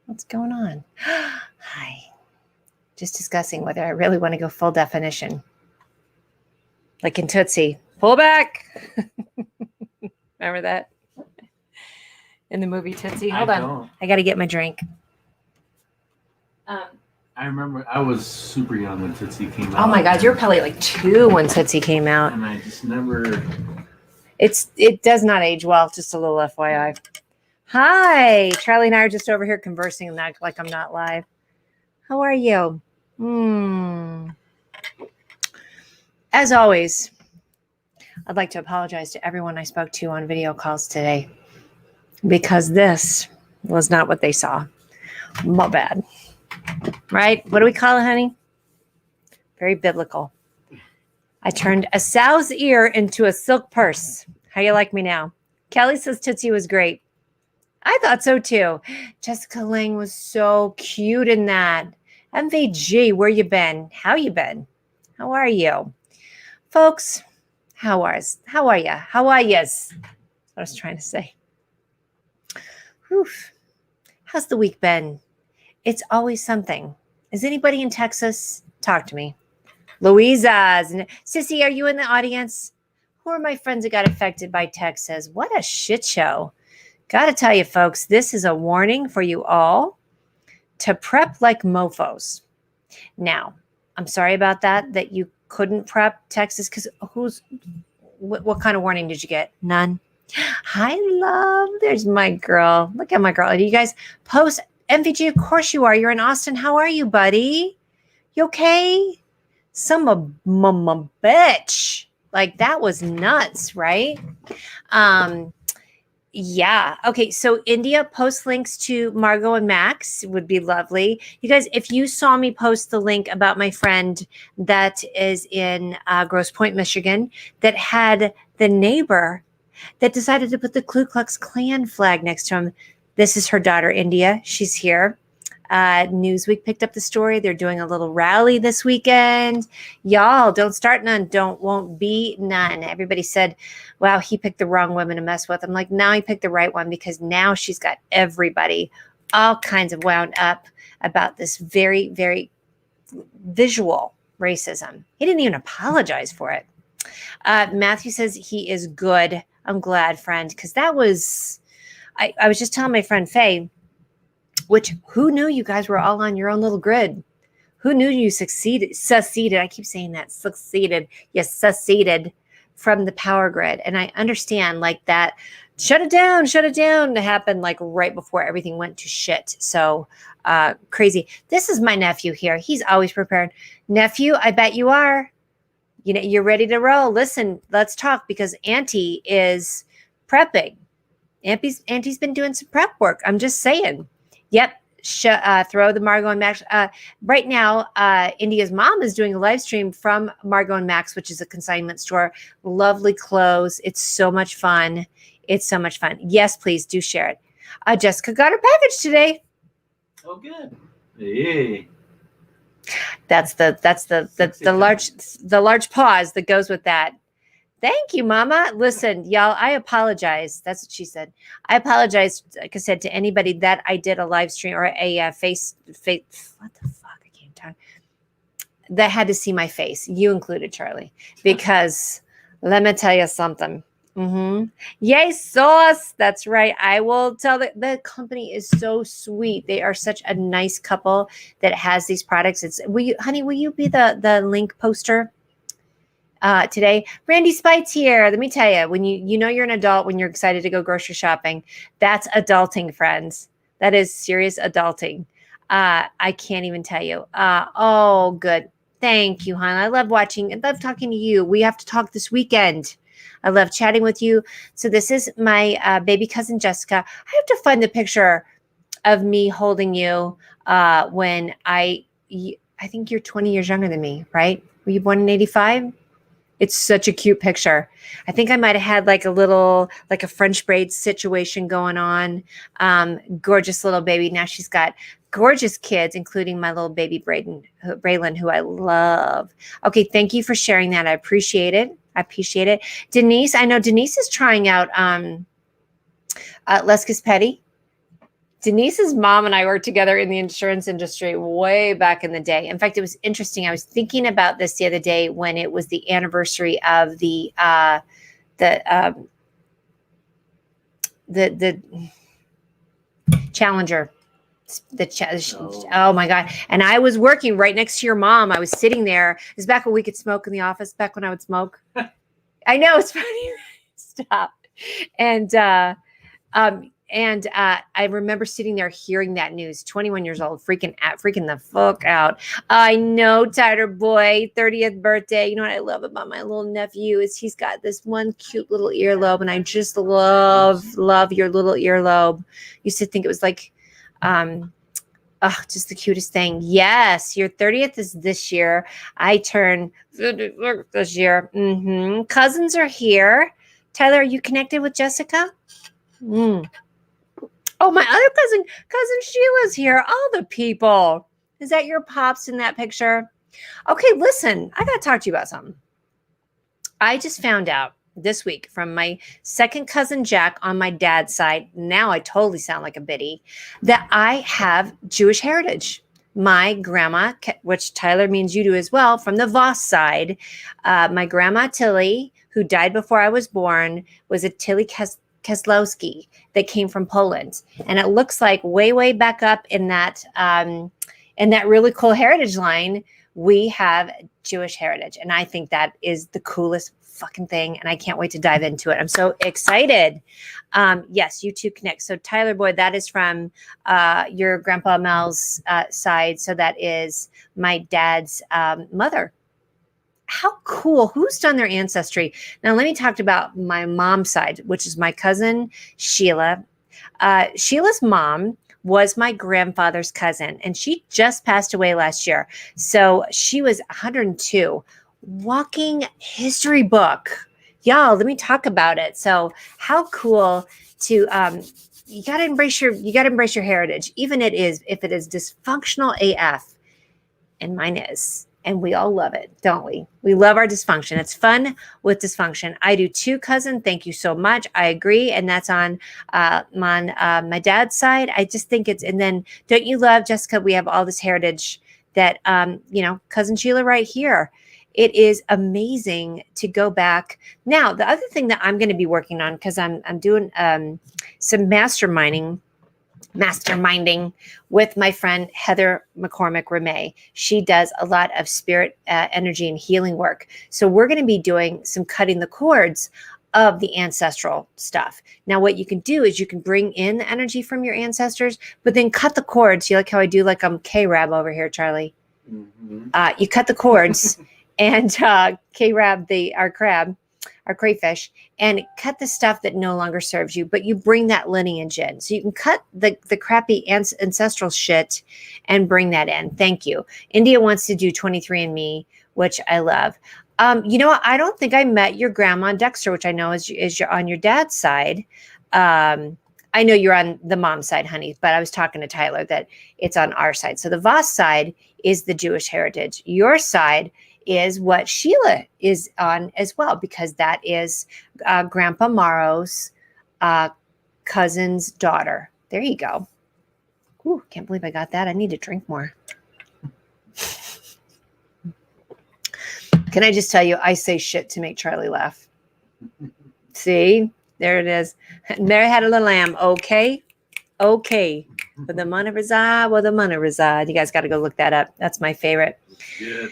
What's going on? Hi. Just discussing whether I really want to go full definition. Like in Tootsie. Pull back. Remember that? In the movie Tootsie? Hold on. Don't. I got to get my drink. I remember I was super young when Tootsie came out. Oh my God, you were probably like 2 when Tootsie came out. And I just never... It does not age well, just a little FYI. Hi. Charlie and I are just over here conversing and act like I'm not live. How are you? As always, I'd like to apologize to everyone I spoke to on video calls today because this was not what they saw. My bad. Right? What do we call it, honey? Very biblical. I turned a sow's ear into a silk purse. How you like me now? Kelly says Tootsie was great. I thought so too. Jessica Lang was so cute in that. MVG, where you been? How you been? How are you? Folks, how are you? How are yous? That's what I was trying to say. Whew. How's the week been? It's always something. Is anybody in Texas? Talk to me. Louisa's. Sissy, are you in the audience? Who are my friends that got affected by Texas? What a shit show. Got to tell you, folks, this is a warning for you all to prep like mofos. Now, I'm sorry about that you couldn't prep Texas, because what kind of warning did you get? None? Hi, love. There's my girl. Look at my girl. Do you guys post MVG? Of course you are. You're in Austin. How are you, buddy? You okay? Some mama bitch. Like, that was nuts, right? Yeah. Okay. So India, post links to Margot and Max would be lovely. You guys, if you saw me post the link about my friend that is in Grosse Pointe, Michigan, that had the neighbor that decided to put the Ku Klux Klan flag next to him. This is her daughter, India. She's here. Newsweek picked up the story. They're doing a little rally this weekend. Y'all, don't start none. Won't be none. Everybody said, wow, he picked the wrong woman to mess with. I'm like, now he picked the right one, because now she's got everybody all kinds of wound up about this very, very visual racism. He didn't even apologize for it. Matthew says he is good. I'm glad, friend, because that was, I was just telling my friend Faye, which, who knew you guys were all on your own little grid? Who knew you seceded? I keep saying that, succeeded. Yes, seceded from the power grid. And I understand, like, that shut it down to happen like right before everything went to shit. So crazy. This is my nephew here. He's always prepared. Nephew, I bet you are. You know, you're ready to roll. Listen, let's talk, because Auntie is prepping. Auntie's been doing some prep work. I'm just saying. Yep. Throw the Margot and Max. Right now, India's mom is doing a live stream from Margot and Max, which is a consignment store. Lovely clothes. It's so much fun. Yes, please do share it. Jessica got her package today. Oh, good. Hey. That's the large pause that goes with that. Thank you, Mama. Listen, y'all, I apologize. That's what she said. I apologize, like I said, to anybody that I did a live stream or a face. What the fuck? I can't talk. That had to see my face. You included, Charlie, because let me tell you something. Yay, sauce. That's right. I will tell the company is so sweet. They are such a nice couple that has these products. Honey, will you be the link poster? Today, Randy Spite's here. Let me tell you, when you know you're an adult when you're excited to go grocery shopping, that's adulting, friends. That is serious adulting. I can't even tell you. Oh, good. Thank you, hon. I love watching. I love talking to you. We have to talk this weekend. I love chatting with you. So this is my baby cousin, Jessica. I have to find the picture of me holding you when I think you're 20 years younger than me, right? Were you born in 85? It's such a cute picture. I think I might have had like a French braid situation going on. Gorgeous little baby. Now she's got gorgeous kids, including my little baby Braylon, who I love. Okay, thank you for sharing that. I appreciate it. Denise, I know Denise is trying out Les Petty Denise's mom and I worked together in the insurance industry way back in the day. In fact, it was interesting. I was thinking about this the other day when it was the anniversary of the Challenger. Oh my God. And I was working right next to your mom. I was sitting there. It was back when we could smoke in the office, back when I would smoke. I know, it's funny. Stop. And I remember sitting there hearing that news, 21 years old, freaking the fuck out. I know, Tyler boy, 30th birthday. You know what I love about my little nephew is he's got this one cute little earlobe, and I just love your little earlobe. Used to think it was like, just the cutest thing. Yes, your 30th is this year. I turn this year. Cousins are here. Tyler, are you connected with Jessica? Oh, my other cousin Sheila's here. All the people. Is that your pops in that picture? Okay, listen, I got to talk to you about something. I just found out this week from my second cousin Jack on my dad's side. Now I totally sound like a biddy, that I have Jewish heritage. My grandma, which Tyler means you do as well, from the Voss side, my grandma Tilly, who died before I was born, was a Tilly Keslowski that came from Poland. And it looks like way back up in that really cool heritage line, we have Jewish heritage. And I think that is the coolest fucking thing. And I can't wait to dive into it. I'm so excited. Yes, you two connect. So Tyler Boyd, that is from your grandpa Mel's side. So that is my dad's mother. How cool. Who's done their ancestry? Now, let me talk about my mom's side, which is my cousin Sheila. Sheila's mom was my grandfather's cousin, and she just passed away last year. So she was 102. Walking history book. Y'all, let me talk about it. So how cool to you gotta embrace your heritage, even if it is dysfunctional AF. And mine is. And we all love it, don't we? We love our dysfunction. It's fun with dysfunction. I do too, cousin. Thank you so much. I agree. And that's on my dad's side. I just think it's, and then don't you love, Jessica, we have all this heritage that, cousin Sheila right here. It is amazing to go back. Now, the other thing that I'm going to be working on, because I'm doing some masterminding with my friend Heather McCormick Ramey. She does a lot of spirit energy and healing work. So we're going to be doing some cutting the cords of the ancestral stuff. Now, what you can do is you can bring in the energy from your ancestors, but then cut the cords. You like how I do like I'm K-Rab over here, Charlie? Mm-hmm. You cut the cords and K-Rab, our crayfish, and cut the stuff that no longer serves you, but you bring that lineage in. So you can cut the crappy ancestral shit and bring that in. Thank you. India wants to do 23andMe, which I love. You know what? I don't think I met your grandma Dexter, which I know is on your dad's side. I know you're on the mom's side, honey, but I was talking to Tyler that it's on our side. So the Voss side is the Jewish heritage. Your side is what Sheila is on as well, because that is Grandpa Morrow's cousin's daughter. There you go. Ooh, can't believe I got that. I need to drink more. Can I just tell you, I say shit to make Charlie laugh. See, there it is. Mary had a little lamb. Okay. With the money reside, where the money reside. You guys got to go look that up. That's my favorite. Good.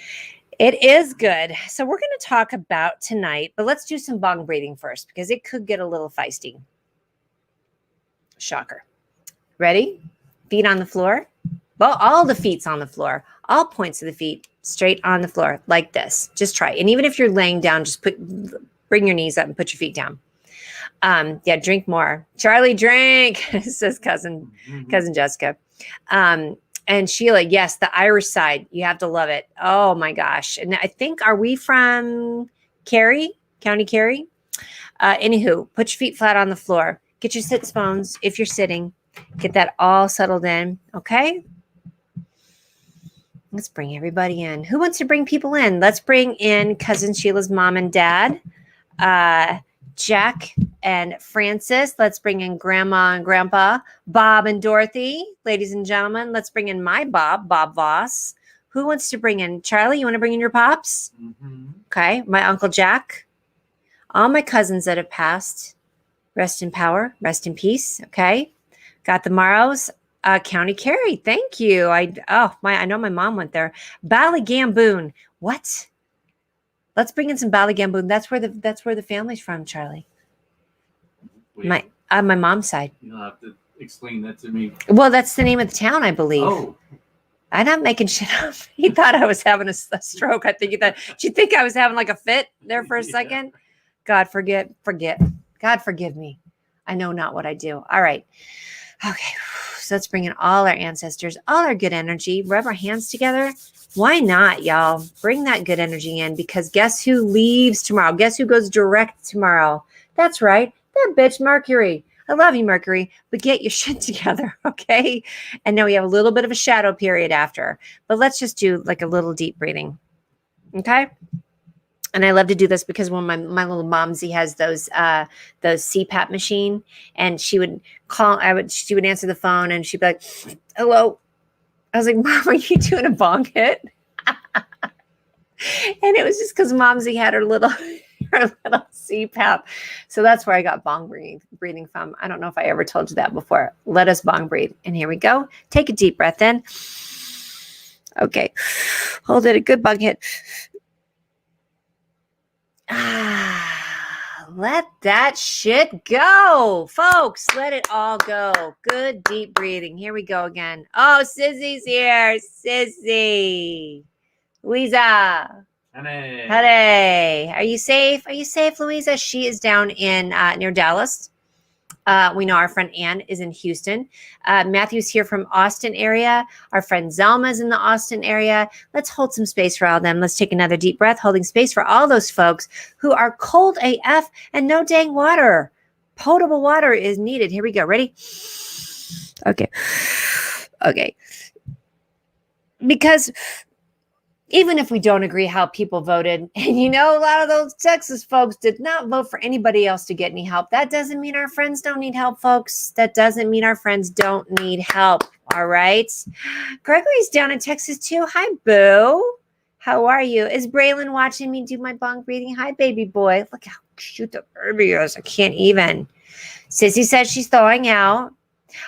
It is good. So we're going to talk about tonight, but let's do some bong breathing first because it could get a little feisty. Shocker. Ready? Feet on the floor. Well, all the feet's on the floor. All points of the feet straight on the floor like this. Just try. And even if you're laying down, just bring your knees up and put your feet down. Drink more. Charlie, drink, says cousin Jessica. And Sheila, yes, the Irish side. You have to love it. Oh my gosh. And I think, are we from County Kerry? Anywho, put your feet flat on the floor. Get your sit bones if you're sitting. Get that all settled in. Okay. Let's bring everybody in. Who wants to bring people in? Let's bring in cousin Sheila's mom and dad. Jack and Francis. Let's bring in Grandma and Grandpa. Bob and Dorothy. Ladies and gentlemen, let's bring in my Bob Voss. Who wants to bring in? Charlie, you want to bring in your pops? Mm-hmm. Okay. My Uncle Jack. All my cousins that have passed. Rest in power. Rest in peace. Okay. Got the Morrows. County Kerry. Thank you. I know my mom went there. Ballygamboon. What? Let's bring in some Ballygamboon. That's where the family's from, Charlie. Wait, My mom's side. you don't have to explain that to me. Well, that's the name of the town, I believe. Oh, I'm not making shit up. He thought I was having a stroke. I think he thought. Did you think I was having like a fit there for a second? God forget. God forgive me. I know not what I do. All right. Okay. So let's bring in all our ancestors, all our good energy, rub our hands together. Why not, y'all? Bring that good energy in, because guess who leaves tomorrow? Guess who goes direct tomorrow? That's right. That bitch Mercury. I love you, Mercury, but get your shit together, okay? And now we have a little bit of a shadow period after, but let's just do like a little deep breathing, okay? And I love to do this because when my little momsy has those CPAP machine, and she would answer the phone and she'd be like, hello. I was like, Mom, are you doing a bong hit? And it was just because Momsy had her little CPAP. So that's where I got bong breathing from. I don't know if I ever told you that before. Let us bong breathe. And here we go. Take a deep breath in. Okay. Hold it. A good bong hit. Let that shit go, folks. Let it all go. Good deep breathing. Here we go again. Oh, Sissy's here. Sissy. Louisa. Hey. Are you safe? Are you safe, Louisa? She is down in near Dallas. We know our friend Ann is in Houston. Matthew's here from Austin area. Our friend Zelma's in the Austin area. Let's hold some space for all of them. Let's take another deep breath, holding space for all those folks who are cold AF and no dang water. Potable water is needed. Here we go. Ready? Okay. Because even if we don't agree how people voted, and a lot of those Texas folks did not vote for anybody else to get any help, that doesn't mean our friends don't need help, folks. That doesn't mean our friends don't need help, all right? Gregory's down in Texas too. Hi, boo. How are you? Is Braylon watching me do my bong breathing? Hi, baby boy. Look how cute the baby is. I can't even. Sissy says she's thawing out.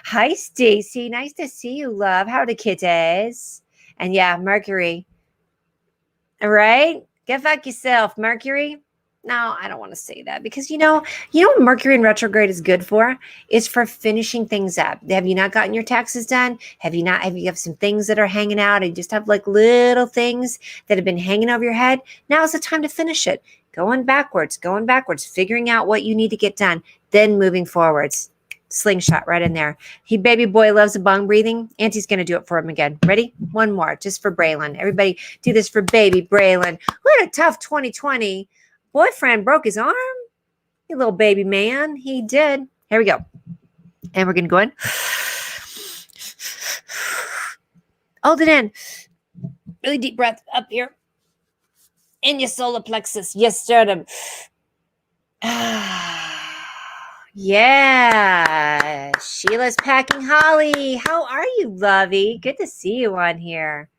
Hi, Stacy. Nice to see you, love. How are the kitties? And yeah, Mercury. All right. Get back yourself, Mercury. No, I don't want to say that because you know what Mercury in retrograde is good for? It's for finishing things up. Have you not gotten your taxes done? Have you have some things that are hanging out and you just have like little things that have been hanging over your head? Now is the time to finish it. Going backwards, figuring out what you need to get done, then moving forwards. Slingshot right in there. He baby boy loves the bong breathing. Auntie's going to do it for him again. Ready? One more just for Braylon. Everybody do this for baby Braylon. What a tough 2020. Boyfriend broke his arm. You little baby man. He did. Here we go. And we're going to go in. Hold it in. Really deep breath up here. In your solar plexus. Yes, sternum. Yeah, Sheila's packing holly. How are you, lovey? Good to see you on here.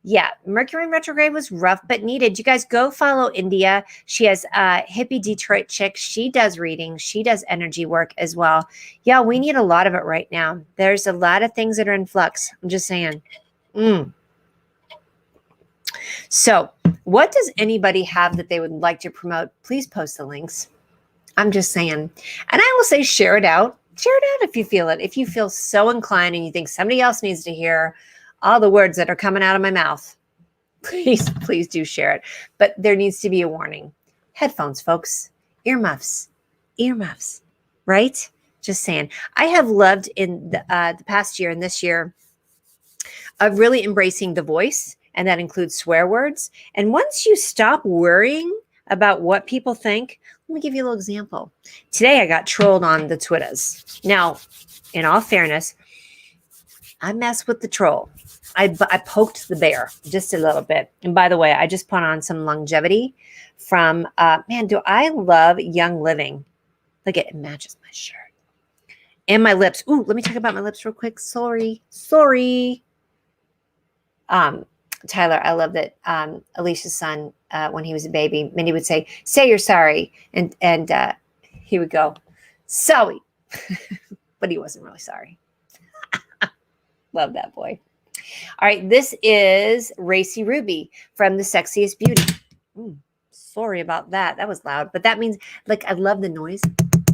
Yeah, Mercury in retrograde was rough but needed. You guys go follow India. She has hippie Detroit chick. She does readings. She does energy work as well. Yeah, we need a lot of it right now. There's a lot of things that are in flux. I'm just saying. So what does anybody have that they would like to promote? Please post the links. I'm just saying. And I will say share it out. Share it out if you feel it. If you feel so inclined and you think somebody else needs to hear all the words that are coming out of my mouth, please do share it. But there needs to be a warning. Headphones, folks. Earmuffs, right? Just saying. I have loved in the past year and this year of really embracing the voice, and that includes swear words. And once you stop worrying about what people think, let me give you a little example. Today, I got trolled on the Twitters. Now, in all fairness, I mess with the troll. I poked the bear just a little bit. And by the way, I just put on some longevity from, man, do I love Young Living. Look at it, matches my shirt. And my lips. Ooh, let me talk about my lips real quick. Sorry. Tyler, I love that Alicia's son, when he was a baby, Minnie would say you're sorry. And he would go, sorry. But he wasn't really sorry. Love that boy. All right, this is Racy Ruby from The Sexiest Beauty. Sorry about that. That was loud. But that means, like, I love the noise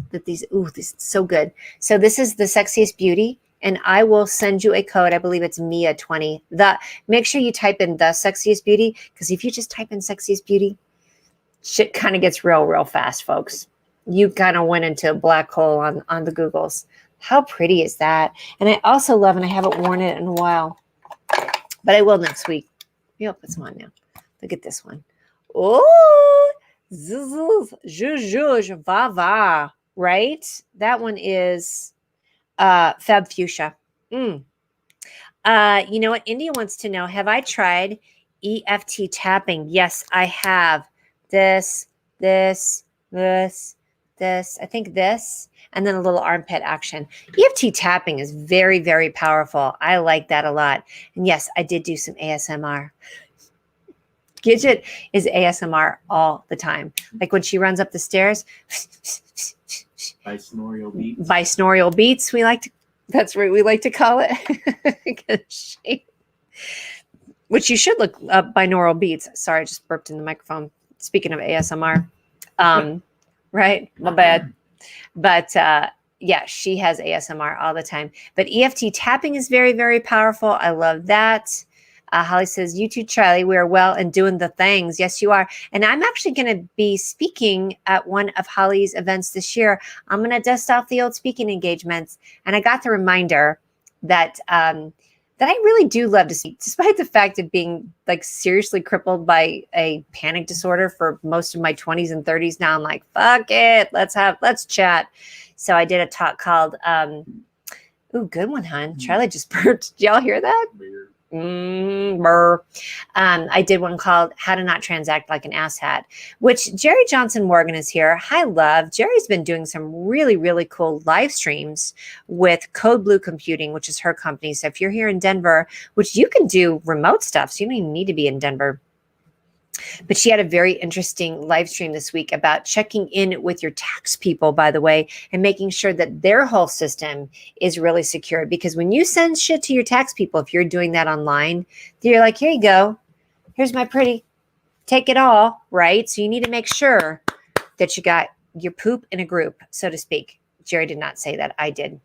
that this is so good. So this is The Sexiest Beauty. And I will send you a code. I believe it's Mia20. Make sure you type in The Sexiest Beauty, because if you just type in Sexiest Beauty, shit kind of gets real fast, folks. You kind of went into a black hole on the Googles. How pretty is that? And I also love, and I haven't worn it in a while, but I will next week. Maybe I'll put some on now. Look at this one. Oh, zhuzh, va, right? That one is Fab Fuchsia. You know what? India wants to know, have I tried EFT tapping? Yes, I have. This, I think this, and then a little armpit action. EFT tapping is very, very powerful. I like that a lot. And yes, I did do some ASMR. Gidget is ASMR all the time. Like when she runs up the stairs. Binaural beats. Binaural beats, that's what we like to call it. Which you should look up, binaural beats. Sorry, I just burped in the microphone. Speaking of ASMR. Right? My bad. But yeah, she has ASMR all the time. But EFT tapping is very, very powerful. I love that. Holly says, you too, Charlie. We are well and doing the things. Yes, you are. And I'm actually going to be speaking at one of Holly's events this year. I'm going to dust off the old speaking engagements. And I got the reminder that that I really do love to speak, despite the fact of being like seriously crippled by a panic disorder for most of my 20s and 30s. Now I'm like, fuck it. Let's chat. So I did a talk called, good one, hon. Charlie just burped. Did y'all hear that? Weird. I did one called How to Not Transact Like an Asshat, which Jerry Johnson Morgan is here. Hi, love. Jerry's been doing some really, really cool live streams with Code Blue Computing, which is her company. So if you're here in Denver, which you can do remote stuff, so you don't even need to be in Denver. But she had a very interesting live stream this week about checking in with your tax people, by the way, and making sure that their whole system is really secure. Because when you send shit to your tax people, if you're doing that online, you're like, here you go. Here's my pretty. Take it all, right? So you need to make sure that you got your poop in a group, so to speak. Jerry did not say that. I did.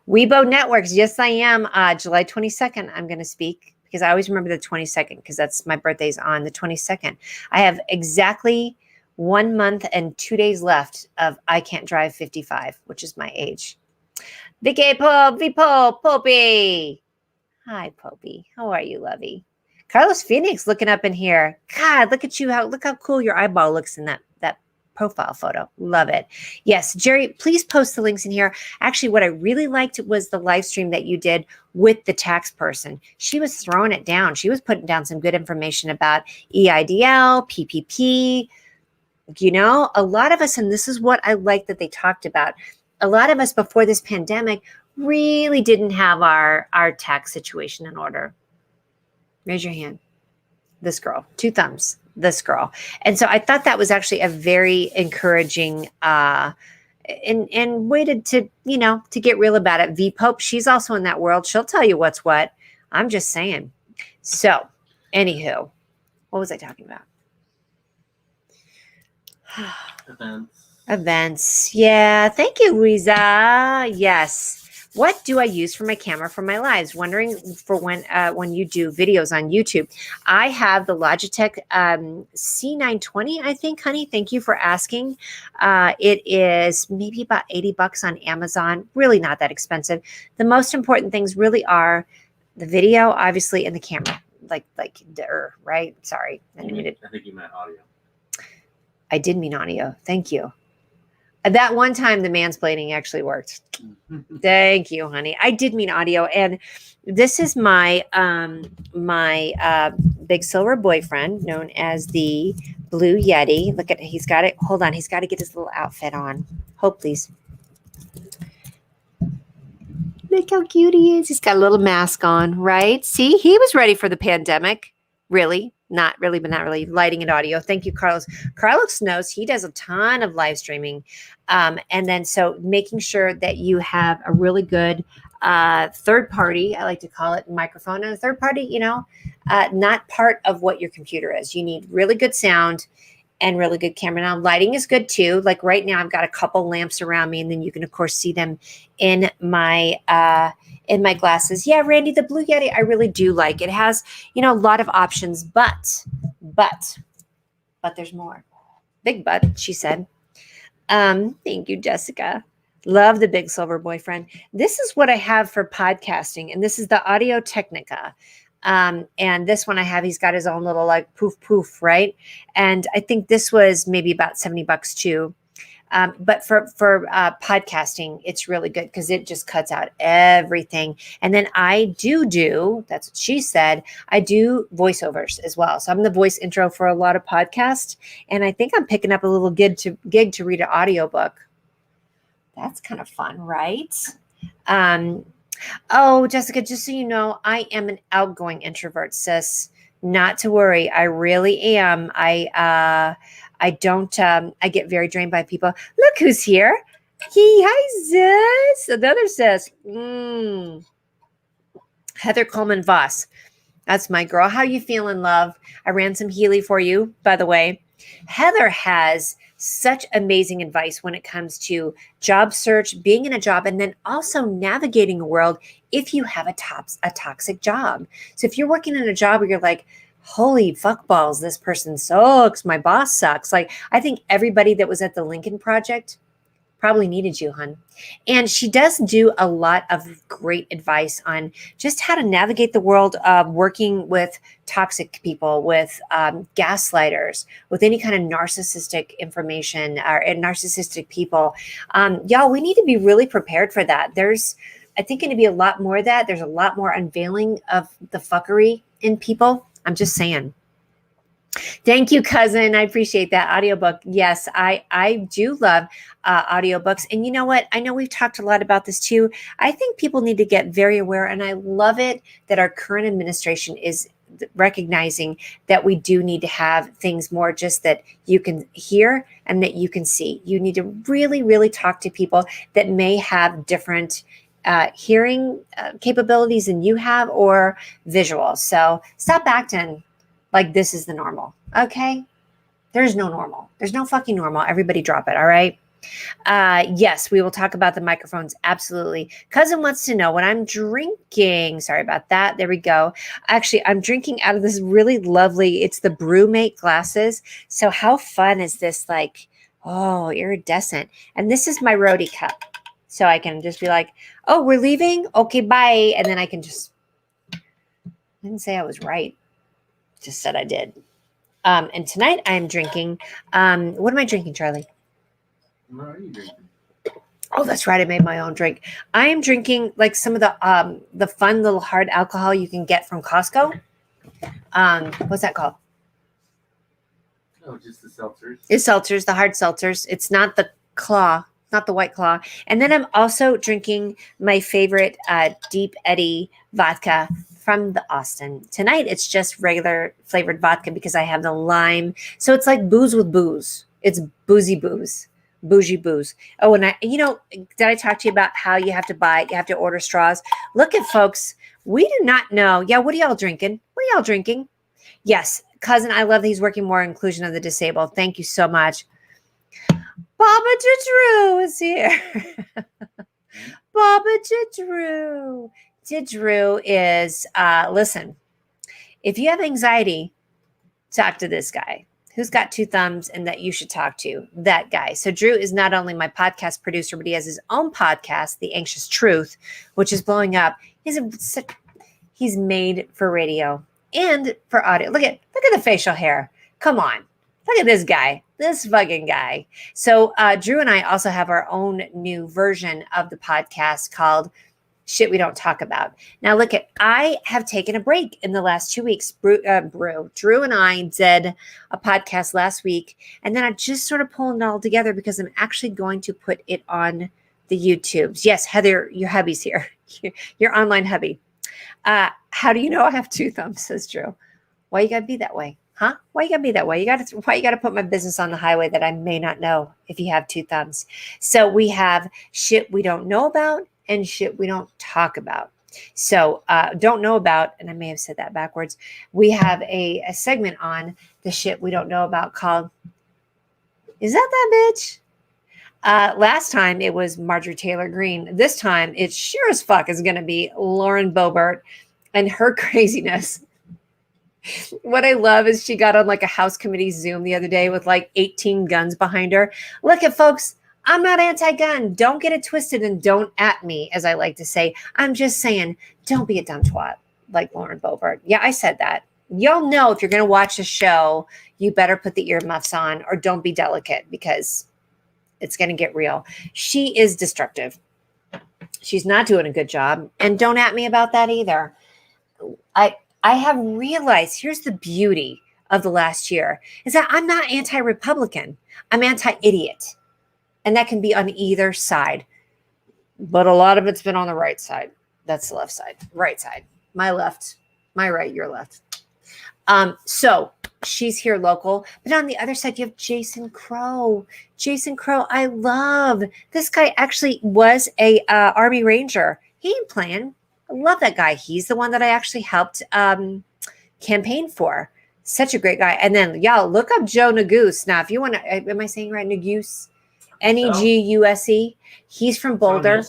Weibo Networks. Yes, I am. July 22nd, I'm going to speak. Because I always remember the 22nd, because that's my birthday's on the 22nd. I have exactly 1 month and 2 days left of I Can't Drive 55, which is my age. Vicky Pope, Popey. Hi, Popey. How are you, lovey? Carlos Phoenix looking up in here. God, look at you. Look how cool your eyeball looks in that profile photo. Love it. Yes, Jerry, please post the links in here. Actually, what I really liked was the live stream that you did with the tax person. She was throwing it down. She was putting down some good information about EIDL, PPP. You know, a lot of us, and this is what I like that they talked about, a lot of us before this pandemic really didn't have our tax situation in order. Raise your hand. This girl, 2 thumbs. This girl. And so I thought that was actually a very encouraging and way to get real about it. V Pope, she's also in that world. She'll tell you what's what. I'm just saying. So, anywho, what was I talking about? Events. Yeah. Thank you, Louisa. Yes. What do I use for my camera for my lives? Wondering for when you do videos on YouTube. I have the Logitech C920, I think, honey. Thank you for asking. It is maybe about $80 on Amazon. Really not that expensive. The most important things really are the video, obviously, and the camera. Right? Sorry. I think you meant audio. I did mean audio. Thank you. That one time the mansplaining actually worked. Thank you, honey. I did mean audio. And this is my big silver boyfriend known as the Blue Yeti. Look at, he's got it. Hold on. He's got to get his little outfit on. Hold, please. Look how cute he is. He's got a little mask on, right? See, he was ready for the pandemic. Really? Not really, but not really. Lighting and audio. Thank you, Carlos. Carlos knows he does a ton of live streaming. And then so making sure that you have a really good third party, I like to call it, microphone. And a third party, not part of what your computer is. You need really good sound and really good camera. Now, lighting is good too. Like right now, I've got a couple lamps around me, and then you can, of course, see them in my glasses. Yeah, Randy, the Blue Yeti, I really do like. It has, a lot of options, but there's more. Big but, she said. Thank you, Jessica. Love the big silver boyfriend. This is what I have for podcasting, and this is the Audio Technica. And this one I have, he's got his own little like poof, right? And I think this was maybe about $70 too. But for podcasting, it's really good because it just cuts out everything. And then I do, that's what she said, I do voiceovers as well. So I'm the voice intro for a lot of podcasts. And I think I'm picking up a little gig to read an audiobook. That's kind of fun, right? Oh, Jessica, just so you know, I am an outgoing introvert, sis. Not to worry. I really am. I don't, I get very drained by people. Look who's here. Hi, sis. Another sis. Heather Coleman Voss. That's my girl. How you feeling, love? I ran some Healy for you, by the way. Heather has such amazing advice when it comes to job search, being in a job, and then also navigating a world if you have a toxic job. So if you're working in a job where you're like, holy fuck balls, this person sucks, my boss sucks. Like, I think everybody that was at the Lincoln Project probably needed you, hun. And she does do a lot of great advice on just how to navigate the world of working with toxic people, with gaslighters, with any kind of narcissistic information or narcissistic people. Y'all, we need to be really prepared for that. There's, I think, going to be a lot more of that. There's a lot more unveiling of the fuckery in people. I'm just saying. Thank you, cousin. I appreciate that audiobook. Yes, I do love audiobooks. And you know what? I know we've talked a lot about this too. I think people need to get very aware. And I love it that our current administration is recognizing that we do need to have things more just that you can hear and that you can see. You need to really, really talk to people that may have different hearing capabilities than you have or visual. So stop acting like this is the normal. Okay. There's no normal. There's no fucking normal. Everybody drop it. All right. Yes, we will talk about the microphones. Absolutely. Cousin wants to know what I'm drinking. Sorry about that. There we go. Actually, I'm drinking out of this really lovely, it's the Brewmate glasses. So how fun is this? Like, oh, iridescent. And this is my roadie cup. So I can just be like, oh, we're leaving. Okay, bye. And then I can just, I didn't say I was right. Just said I did. And tonight I am drinking, what am I drinking, Charlie? What are you drinking? Oh, that's right. I made my own drink. I am drinking like some of the fun little hard alcohol you can get from Costco. What's that called? Oh, just the seltzers. It's seltzers, the hard seltzers. It's not the claw, not the White Claw. And then I'm also drinking my favorite Deep Eddy vodka from the Austin. Tonight, it's just regular flavored vodka because I have the lime. So it's like booze with booze. It's boozy booze. Bougie booze. Oh, and did I talk to you about how you have to order straws? Look at folks. We do not know. Yeah, what are y'all drinking? What are y'all drinking? Yes, cousin, I love that he's working more inclusion of the disabled. Thank you so much. Baba Drew is here. Baba Drew. Drew is, listen, if you have anxiety, talk to this guy. Who's got two thumbs and that you should talk to? That guy. So Drew is not only my podcast producer, but he has his own podcast, The Anxious Truth, which is blowing up. He's made for radio and for audio. Look at the facial hair. Come on. Look at this guy, this fucking guy. So Drew and I also have our own new version of the podcast called Shit We Don't Talk About. Now, look at, I have taken a break in the last 2 weeks. Drew and I did a podcast last week, and then I just sort of pulling it all together because I'm actually going to put it on the YouTubes. Yes, Heather, your hubby's here. Your online hubby. How do you know I have two thumbs, says Drew. Why you gotta be that way? Huh? Why you gotta be that way? Why you gotta put my business on the highway that I may not know if you have two thumbs? So we have shit we don't know about and shit we don't talk about. So don't know about, and I may have said that backwards. We have a segment on the shit we don't know about called Is That Bitch? Last time it was Marjorie Taylor Greene. This time it sure as fuck is going to be Lauren Boebert and her craziness. What I love is she got on like a House committee Zoom the other day with like 18 guns behind her. Look at folks, I'm not anti-gun. Don't get it twisted and don't at me, as I like to say. I'm just saying, don't be a dumb twat like Lauren Boebert. Yeah, I said that. Y'all know if you're going to watch a show, you better put the earmuffs on or don't be delicate because it's going to get real. She is destructive. She's not doing a good job. And don't at me about that either. I have realized, here's the beauty of the last year, is that I'm not anti-Republican. I'm anti-idiot. And that can be on either side. But a lot of it's been on the right side. That's the left side. Right side. My left. My right, your left. So she's here local. But on the other side, you have Jason Crow. Jason Crow, I love. This guy actually was a Army Ranger. He ain't playing. I love that guy. He's the one that I actually helped campaign for. Such a great guy. And then, y'all, look up Joe Neguse. Now, if you want to, am I saying right? Neguse? Neguse. He's from Boulder.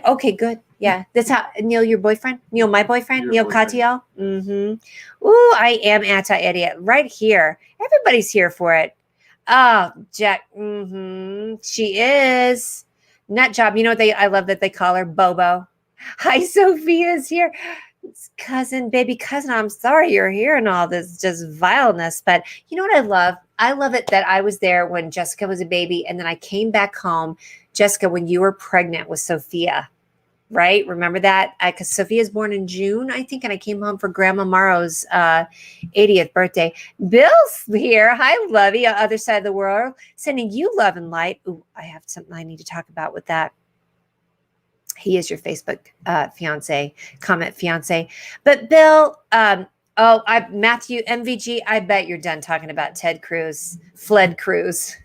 Okay, good. Yeah. That's how, Neil, your boyfriend? Neil, my boyfriend? Neil Catiel? Mm-hmm. Ooh, I am anti-idiot. Right here. Everybody's here for it. Oh, Jack. Mm-hmm. She is. Nut job. You know what I love that they call her? Bobo. Hi, Sophia's here. It's cousin, baby cousin. I'm sorry you're hearing all this just vileness, but you know what I love? I love it that I was there when Jessica was a baby, and then I came back home, Jessica, when you were pregnant with Sophia, right? Remember that? Because Sophia's born in June, I think, and I came home for Grandma Morrow's 80th birthday. Bill's here. Hi, Lovey, other side of the world, sending you love and light. Ooh, I have something I need to talk about with that. He is your Facebook comment fiance. But Bill, Matthew, MVG, I bet you're done talking about Ted Cruz, Fled Cruz.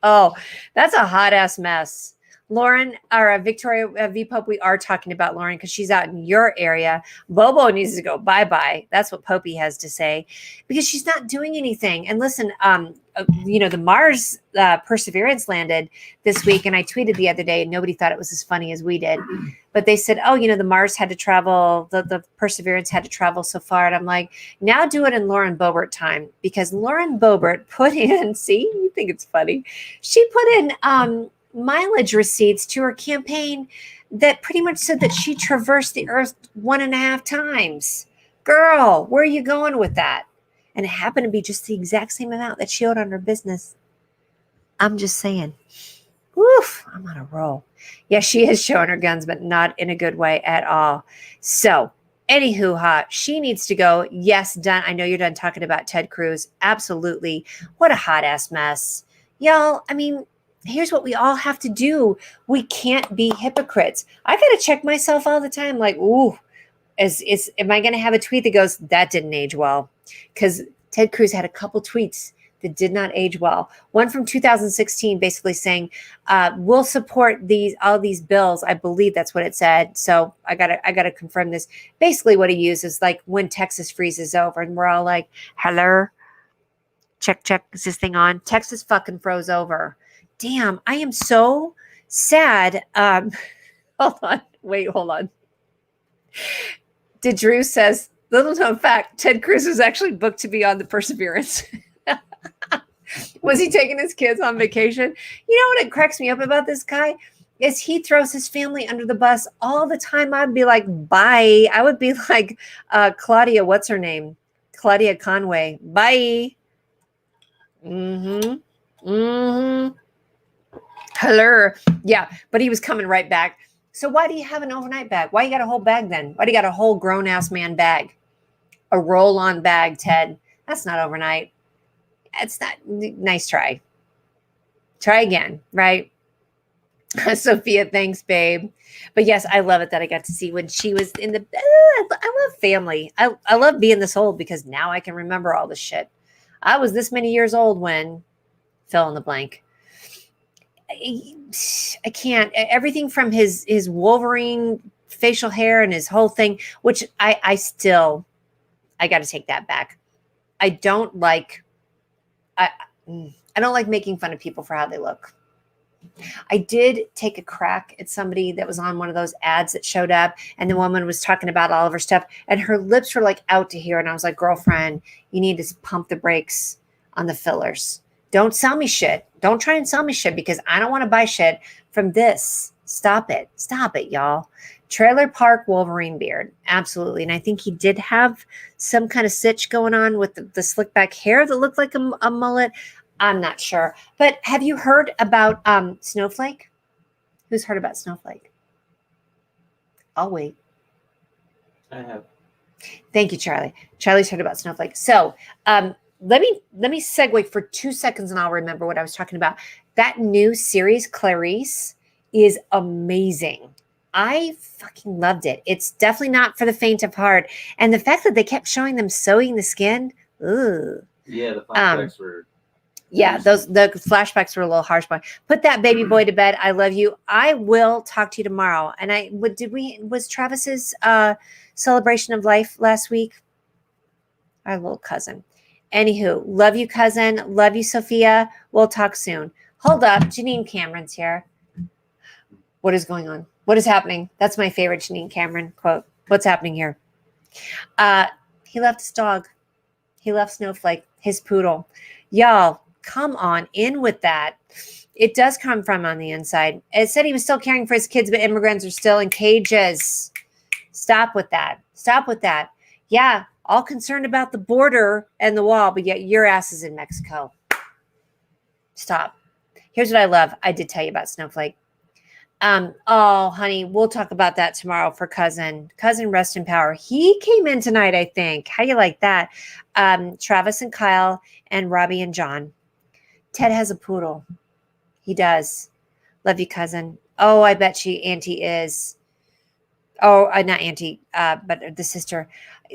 Oh, that's a hot ass mess. Lauren, or Victoria V. Pope, we are talking about Lauren because she's out in your area. Bobo needs to go bye-bye. That's what Popey has to say because she's not doing anything. And listen, the Mars Perseverance landed this week, and I tweeted the other day, and nobody thought it was as funny as we did. But they said, the Mars had to travel, the Perseverance had to travel so far. And I'm like, now do it in Lauren Boebert time because Lauren Boebert put in, see, you think it's funny. She put in mileage receipts to her campaign that pretty much said that she traversed the earth 1.5 times. Girl, where are you going with that? And it happened to be just the exact same amount that she owed on her business. I'm just saying. Woof, I'm on a roll. Yeah, she is showing her guns, but not in a good way at all. So, anywho, she needs to go. Yes, done. I know you're done talking about Ted Cruz. Absolutely. What a hot ass mess. Y'all, I mean, here's what we all have to do. We can't be hypocrites. I got to check myself all the time. Like, ooh, am I going to have a tweet that goes, that didn't age well? Because Ted Cruz had a couple tweets that did not age well. One from 2016, basically saying, we'll support all these bills. I believe that's what it said. So I gotta confirm this. Basically what he used is like when Texas freezes over and we're all like, hello, check, is this thing on? Texas fucking froze over. Damn, I am so sad. Hold on. Did Drew says, little known fact, Ted Cruz was actually booked to be on the Perseverance. Was he taking his kids on vacation? You know what it cracks me up about this guy is he throws his family under the bus all the time. I'd be like, bye. I would be like Claudia, what's her name? Claudia Conway. Bye. Mm-hmm. Mm-hmm. Hello. Yeah, but he was coming right back. So why do you have an overnight bag? Why you got a whole bag then? Why do you got a whole grown-ass man bag? A roll-on bag, Ted. That's not overnight. It's not. Nice try. Try again, right? Sophia, thanks, babe. But yes, I love it that I got to see when she was in the. I love family. I love being this old because now I can remember all this shit. I was this many years old when fill in the blank. I can't. Everything from his Wolverine facial hair and his whole thing, which I got to take that back. I don't like. I don't like making fun of people for how they look. I did take a crack at somebody that was on one of those ads that showed up, and the woman was talking about all of her stuff, and her lips were like out to here. And I was like, girlfriend, you need to pump the brakes on the fillers. Don't sell me shit. Don't try and sell me shit because I don't want to buy shit from this. Stop it. Stop it, y'all. Trailer Park Wolverine beard. Absolutely. And I think he did have some kind of sitch going on with the slick back hair that looked like a mullet. I'm not sure. But have you heard about Snowflake? Who's heard about Snowflake? I'll wait. I have. Thank you, Charlie. Charlie's heard about Snowflake. So let me segue for 2 seconds and I'll remember what I was talking about. That new series, Clarice, is amazing. I fucking loved it. It's definitely not for the faint of heart. And the fact that they kept showing them sewing the skin, ooh. Yeah, the flashbacks were. Yeah, the flashbacks were a little harsh, but put that baby boy to bed. I love you. I will talk to you tomorrow. And was Travis's celebration of life last week? Our little cousin. Anywho, love you, cousin. Love you, Sophia. We'll talk soon. Hold up. Janine Cameron's here. What is going on? What is happening? That's my favorite Janine Cameron quote. What's happening here? He left his dog. He left Snowflake, his poodle. Y'all, come on in with that. It does come from on the inside. It said he was still caring for his kids, but immigrants are still in cages. Stop with that. Stop with that. Yeah, all concerned about the border and the wall, but yet your ass is in Mexico. Stop. Here's what I love. I did tell you about Snowflake. Oh, honey, we'll talk about that tomorrow for cousin. Cousin, rest in power. He came in tonight, I think. How you like that? Travis and Kyle and Robbie and John. Ted has a poodle. He does. Love you, cousin. Oh, I bet she Auntie is. Oh, not Auntie, but the sister.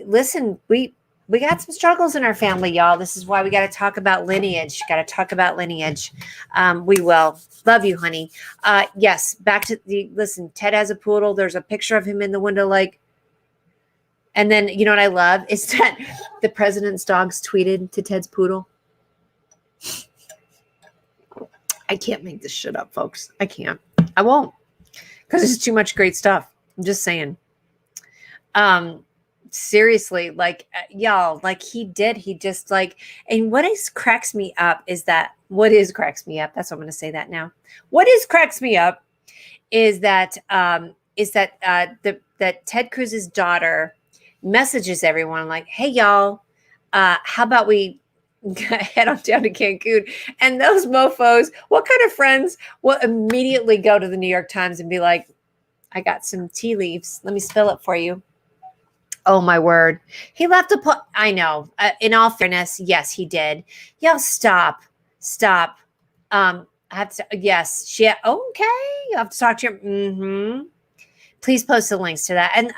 Listen, we got some struggles in our family, y'all. This is why we got to talk about lineage. Got to talk about lineage. We will. Love you, honey. Yes, back to listen, Ted has a poodle. There's a picture of him in the window, like, and then you know what I love is that the president's dogs tweeted to Ted's poodle. I can't make this shit up, folks. I can't. I won't. Because it's too much great stuff. I'm just saying. Seriously, like y'all, like he just like, and cracks me up is that cracks me up. That's what I'm going to say that now. Cracks me up is that that Ted Cruz's daughter messages everyone like, hey y'all, how about we head on down to Cancun? And those mofos, what kind of friends will immediately go to the New York Times and be like, I got some tea leaves. Let me spill it for you. Oh my word. He left I know. In all fairness, yes, he did. Y'all stop. I have to, yes, okay. You have to talk to your, Please post the links to that. And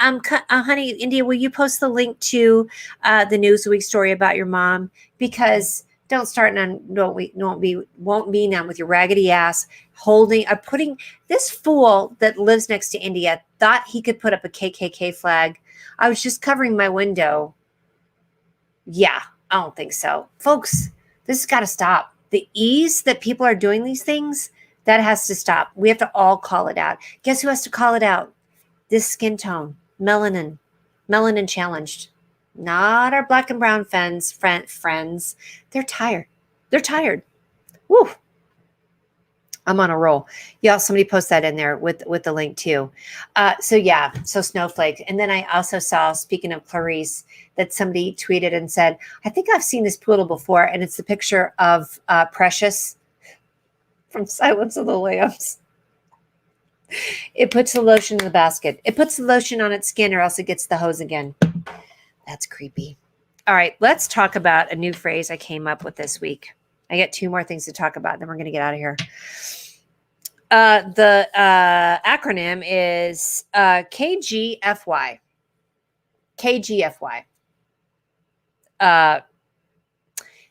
honey, India, will you post the link to the Newsweek story about your mom? Because don't start none, won't be none with your raggedy ass putting this fool that lives next to India thought he could put up a KKK flag. I was just covering my window. Yeah, I don't think so. Folks, this has got to stop. The ease that people are doing these things, that has to stop. We have to all call it out. Guess who has to call it out? This skin tone, melanin challenged. Not our black and brown friends. They're tired. Woo. I'm on a roll. Yeah, somebody post that in there with the link too. So Snowflake. And then I also saw, speaking of Clarice, that somebody tweeted and said, I think I've seen this poodle before, and it's the picture of Precious from Silence of the Lambs. It puts the lotion in the basket. It puts the lotion on its skin, or else it gets the hose again. That's creepy. All right, let's talk about a new phrase I came up with this week. I get 2 more things to talk about, then we're going to get out of here. The acronym is KGFY. KGFY.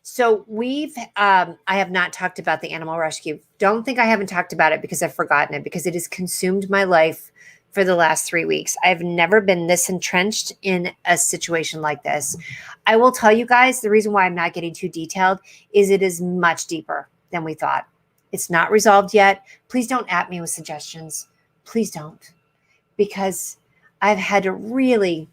So I have not talked about the animal rescue. Don't think I haven't talked about it because I've forgotten it, because it has consumed my life for the last 3 weeks. I've never been this entrenched in a situation like this. I will tell you guys, the reason why I'm not getting too detailed is it is much deeper than we thought. It's not resolved yet. Please don't at me with suggestions. Please don't. Because I've had to really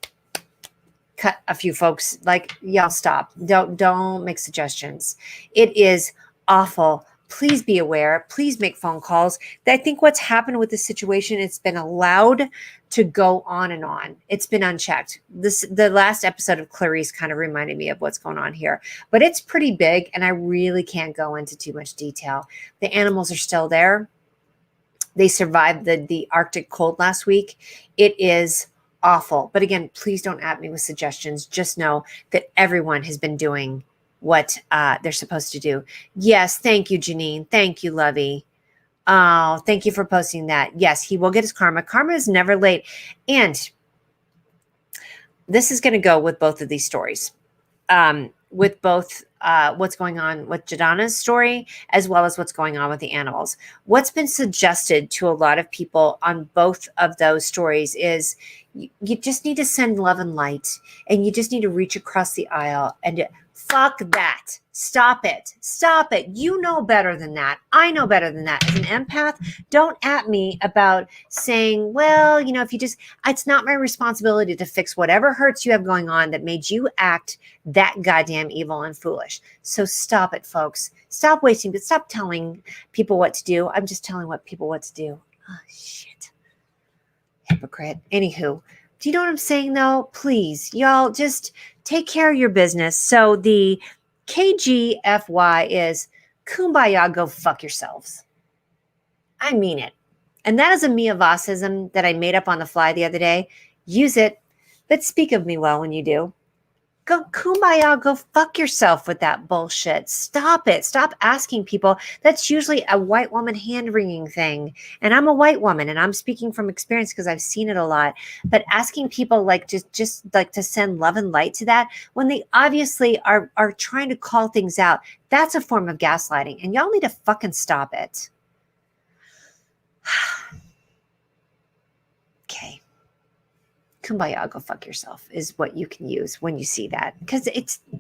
cut a few folks, like, y'all stop. Don't make suggestions. It is awful. Please be aware. Please make phone calls. I think what's happened with this situation, it's been allowed to go on and on. It's been unchecked. The last episode of Clarice kind of reminded me of what's going on here, but it's pretty big, and I really can't go into too much detail. The animals are still there. They survived the Arctic cold last week. It is awful. But again, please don't at me with suggestions. Just know that everyone has been doing what they're supposed to do. Yes. Thank you, Janine. Thank you, Lovey. Oh, thank you for posting that. Yes, he will get his karma. Karma is never late. And this is going to go with both of these stories. With both what's going on with Jadana's story, as well as what's going on with the animals. What's been suggested to a lot of people on both of those stories is you just need to send love and light, and you just need to reach across the aisle and fuck that. Stop it. Stop it. You know better than that. I know better than that. As an empath, don't at me about saying, well, if you just, it's not my responsibility to fix whatever hurts you have going on that made you act that goddamn evil and foolish. So stop it, folks. Stop wasting, but stop telling people what to do. I'm just telling people what to do. Oh, shit. Hypocrite. Anywho, do you know what I'm saying though? Please, y'all just take care of your business. So the KGFY is kumbaya, go fuck yourselves. I mean it. And that is a Mia Vossism that I made up on the fly the other day. Use it, but speak of me well when you do. Go kumbaya, go fuck yourself with that bullshit. Stop it. Stop asking people. That's usually a white woman hand-wringing thing. And I'm a white woman, and I'm speaking from experience because I've seen it a lot. But asking people like just like to send love and light to that when they obviously are trying to call things out, that's a form of gaslighting. And y'all need to fucking stop it. Okay. Kumbaya, go fuck yourself is what you can use when you see that. Because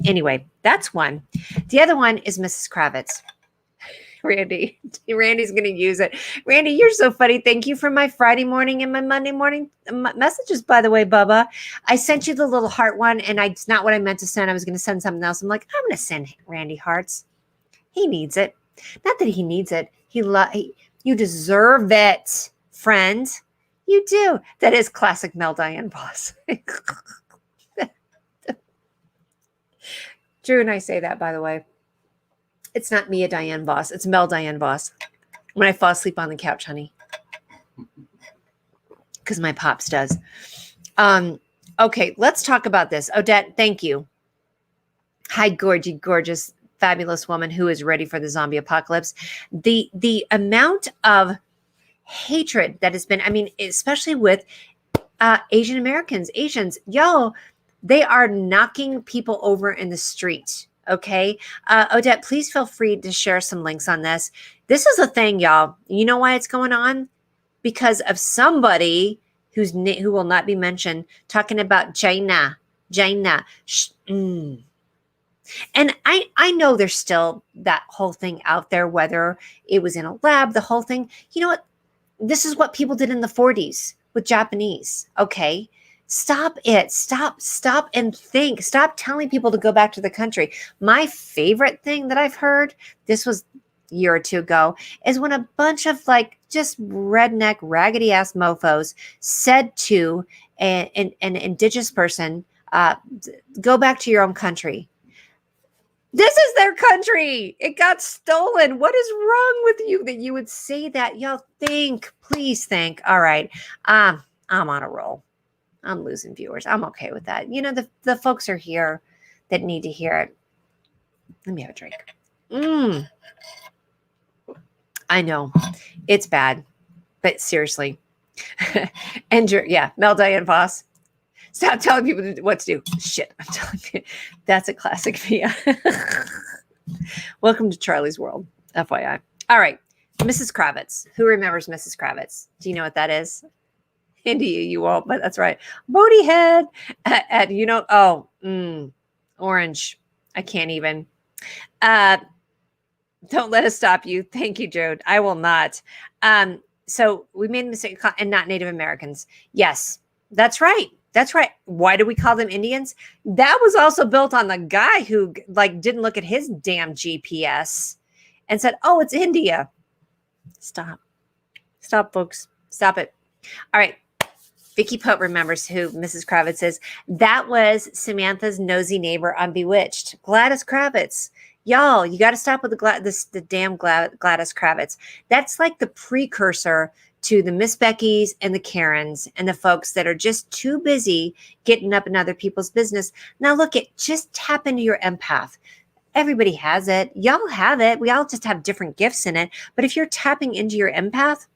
anyway, that's one. The other one is Mrs. Kravitz. Randy's going to use it. Randy, you're so funny. Thank you for my Friday morning and my Monday morning messages, by the way, Bubba. I sent you the little heart one, and it's not what I meant to send. I was going to send something else. I'm like, I'm going to send Randy hearts. He needs it. Not that he needs it. You deserve it, friend. You do. That is classic Mel Diane Boss. Drew and I say that, by the way. It's not Mia Diane Boss. It's Mel Diane Boss. When I fall asleep on the couch, honey. Because my pops does. Okay, let's talk about this. Odette, thank you. Hi, gorgeous, fabulous woman who is ready for the zombie apocalypse. The amount of hatred that has been, especially with Asian Americans, Asians, they are knocking people over in the street. Okay. Odette, please feel free to share some links on this. This is a thing, y'all. You know why it's going on? Because of somebody who will not be mentioned talking about China. And I know there's still that whole thing out there, whether it was in a lab, the whole thing. You know what? This is what people did in the 40s with Japanese. Okay. Stop it. Stop and think. Stop telling people to go back to the country. My favorite thing that I've heard, this was, year or two ago is when a bunch of like just redneck, raggedy ass mofos said to an indigenous person, go back to your own country. This is their country. It got stolen. What is wrong with you that you would say that? Y'all think, please think. All right. I'm on a roll. I'm losing viewers. I'm okay with that. You know, the folks are here that need to hear it. Let me have a drink. I know it's bad, but seriously. And Mel Diane Voss. Stop telling people what to do. Shit, I'm telling you. That's a classic Mia. Welcome to Charlie's World, FYI. All right, Mrs. Kravitz. Who remembers Mrs. Kravitz? Do you know what that is? India, you won't, but that's right. Bodie head. Orange. I can't even. Don't let us stop you. Thank you, Jode. I will not. So we made a mistake, and not Native Americans. Yes, that's right. That's right. Why do we call them Indians? That was also built on the guy who like didn't look at his damn GPS and said, "Oh, it's India." Stop, folks. Stop it. All right. Vicky Pope remembers who Mrs. Kravitz is. That was Samantha's nosy neighbor on Bewitched, Gladys Kravitz. Y'all, you got to stop with the damn Gladys Kravitz. That's like the precursor to the Miss Beckys and the Karens and the folks that are just too busy getting up in other people's business. Now look, just tap into your empath. Everybody has it. Y'all have it. We all just have different gifts in it. But if you're tapping into your empath,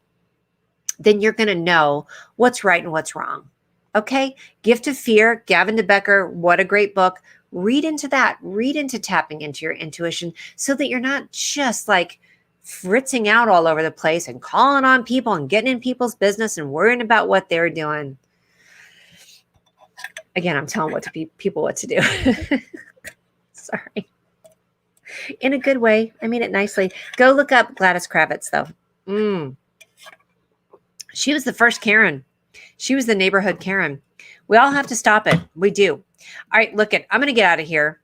then you're going to know what's right and what's wrong. Okay? Gift of Fear, Gavin DeBecker, what a great book. Read into that. Read into tapping into your intuition so that you're not just like fritzing out all over the place and calling on people and getting in people's business and worrying about what they're doing. Again, I'm telling people what to do. Sorry. In a good way. I mean it nicely. Go look up Gladys Kravitz, though. She was the first Karen. She was the neighborhood Karen. We all have to stop it. We do. All right, look it. I'm going to get out of here.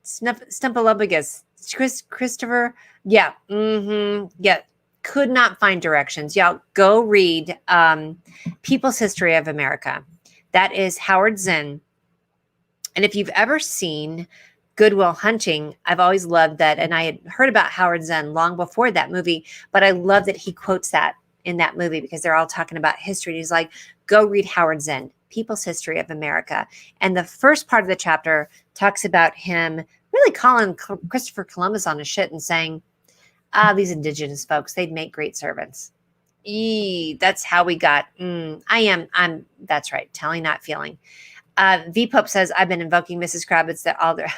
Stumpalumbagus. Christopher. Yeah. Yeah. Could not find directions. Y'all go read People's History of America. That is Howard Zinn. And if you've ever seen Good Will Hunting, I've always loved that. And I had heard about Howard Zinn long before that movie, but I love that he quotes that in that movie because they're all talking about history. He's like, go read Howard Zinn, People's History of America. And the first part of the chapter talks about him really calling Christopher Columbus on his shit and saying, these indigenous folks, they'd make great servants. That's how we got, that's right, telling, not feeling. V Pope says, I've been invoking Mrs. Kravitz that all their,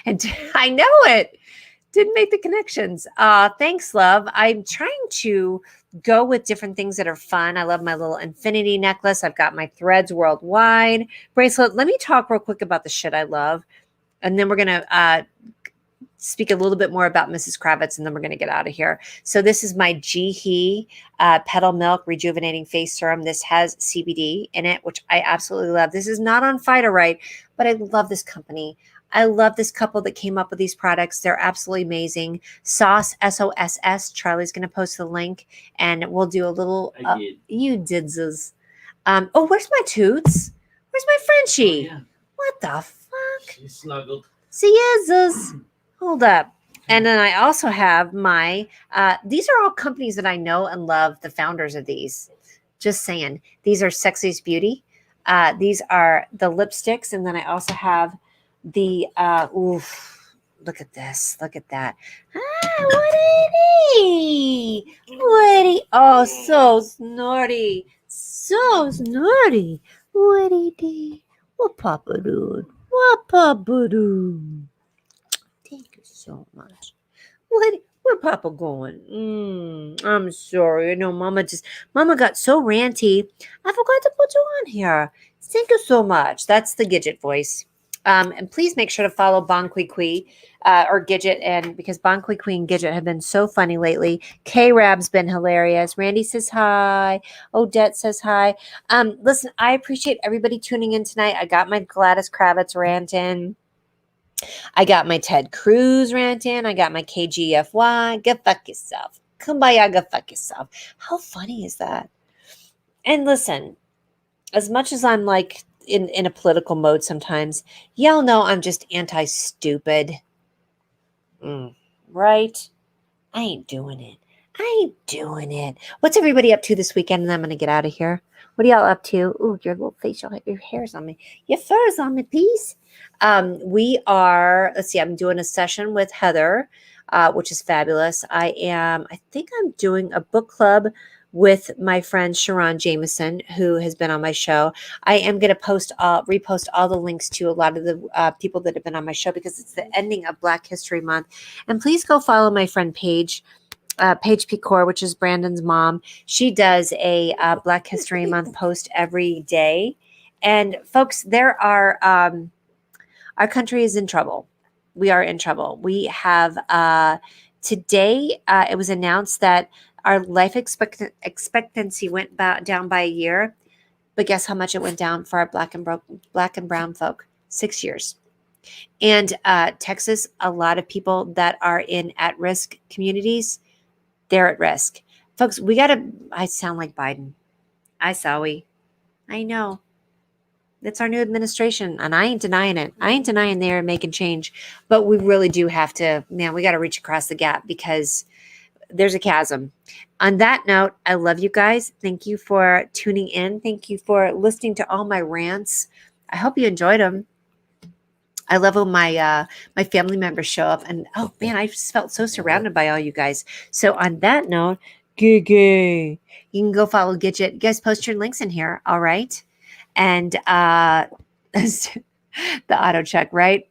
and I know it. Didn't make the connections. Thanks, love. I'm trying to go with different things that are fun. I love my little infinity necklace. I've got my Threads Worldwide bracelet. Let me talk real quick about the shit I love. And then we're going to speak a little bit more about Mrs. Kravitz, and then we're going to get out of here. So this is my Jihi Petal Milk Rejuvenating Face Serum. This has CBD in it, which I absolutely love. This is not on Phytorite, but I love this company. I love this couple that came up with these products. They're absolutely amazing. Sauce, SOSS. Charlie's going to post the link, and we'll do a little. I did. You did, Ziz. Where's my Toots? Where's my Frenchie? Oh, yeah. What the fuck? She snuggled. See, Ziz. Hold up. And then I also have my, these are all companies that I know and love the founders of these. Just saying. These are Sexiest Beauty. These are the lipsticks. And then I also have the, look at this. Look at that. What is he? Oh, so snorty. So snorty. What is he? What Papa do? What Papa do? Thank you so much. Where Papa going? I'm sorry. I know Mama got so ranty. I forgot to put you on here. Thank you so much. That's the Gidget voice. And please make sure to follow Bon Kui Kui or Gidget, and because Bon Kui Kui and Gidget have been so funny lately. K-Rab's been hilarious. Randy says hi. Odette says hi. Listen, I appreciate everybody tuning in tonight. I got my Gladys Kravitz rant in. I got my Ted Cruz rant in. I got my KGFY. Go fuck yourself. Kumbaya, go fuck yourself. How funny is that? And listen, as much as I'm like in a political mode sometimes, y'all know I'm just anti-stupid. Right? I ain't doing it. I ain't doing it. What's everybody up to this weekend? And I'm going to get out of here. What are y'all up to? Ooh, your little facial, your hair's on me. Your fur's on me, piece. We are, let's see, I'm doing a session with Heather, which is fabulous. I think I'm doing a book club with my friend Sharon Jameson, who has been on my show. I am going to repost all the links to a lot of the people that have been on my show because it's the ending of Black History Month. And please go follow my friend Paige Pecor, which is Brandon's mom. She does a Black History Month post every day. And folks, our country is in trouble. We are in trouble. We have today, it was announced that our life expectancy went down by a year. But guess how much it went down for our black and brown folk? 6 years. And Texas, a lot of people that are in at-risk communities, they're at risk. Folks, I sound like Biden. I know. It's our new administration, and I ain't denying it. I ain't denying they're making change. But we really do have to, man, we got to reach across the gap because there's a chasm. On that note, I love you guys. Thank you for tuning in. Thank you for listening to all my rants. I hope you enjoyed them. I love when my family members show up, and oh man, I just felt so surrounded by all you guys. So on that note, you can go follow Gidget. You guys post your links in here, all right? And the auto check, right?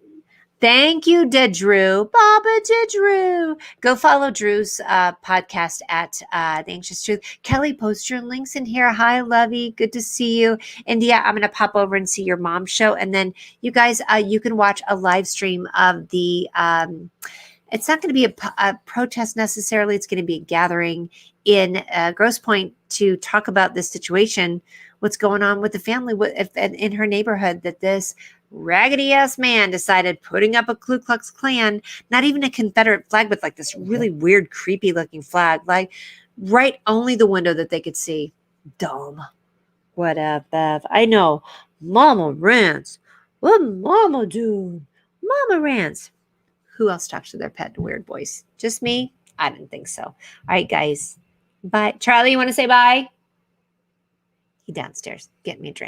Thank you, Drew. Baba Drew. Go follow Drew's podcast at The Anxious Truth. Kelly, post your links in here. Hi, Lovey. Good to see you. India, I'm going to pop over and see your mom's show. And then you guys, you can watch a live stream of the, it's not going to be a protest necessarily. It's going to be a gathering in Grosse Pointe to talk about this situation, what's going on with the family in her neighborhood, that this raggedy ass man decided putting up a Ku Klux Klan, not even a Confederate flag, but like this really weird, creepy looking flag, like right only the window that they could see. Dumb. What up, Bev? I know. Mama rants. What mama do? Mama rants. Who else talks to their pet in a weird voice? Just me? I didn't think so. All right, guys. Bye. Charlie, you want to say bye? He downstairs. Get me a drink.